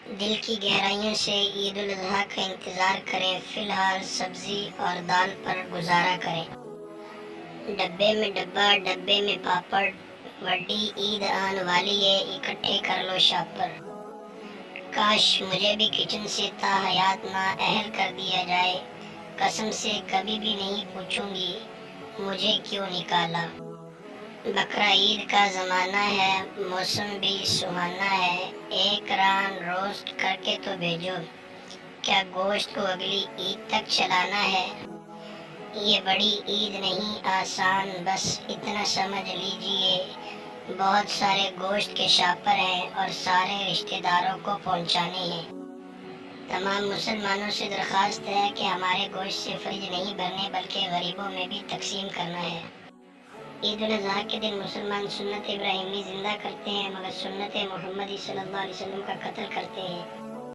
دل کی گہرائیوں سے عید الاضحیٰ کا انتظار کریں، فی الحال سبزی اور دال پر گزارا کریں۔ ڈبے میں ڈبہ، ڈبے میں پاپڑ، وڈی عید آن والی ہے، اکٹھے کر لو شاپر۔ کاش مجھے بھی کچن سے تا حیات نہ اہل کر دیا جائے، قسم سے کبھی بھی نہیں پوچھوں گی مجھے کیوں نکالا۔ بقرہ عید کا زمانہ ہے، موسم بھی سہانا ہے، ایک ران روسٹ کر کے تو بھیجو، کیا گوشت کو اگلی عید تک چلانا ہے؟ یہ بڑی عید نہیں آسان، بس اتنا سمجھ لیجئے، بہت سارے گوشت کے شاپر ہیں اور سارے رشتہ داروں کو پہنچانے ہیں۔ تمام مسلمانوں سے درخواست ہے کہ ہمارے گوشت سے فریج نہیں بھرنے بلکہ غریبوں میں بھی تقسیم کرنا ہے۔ عید الاضحیٰ کے دن مسلمان سنت ابراہیمی زندہ کرتے ہیں، مگر سنت محمدی صلی اللہ علیہ وسلم کا قتل کرتے ہیں۔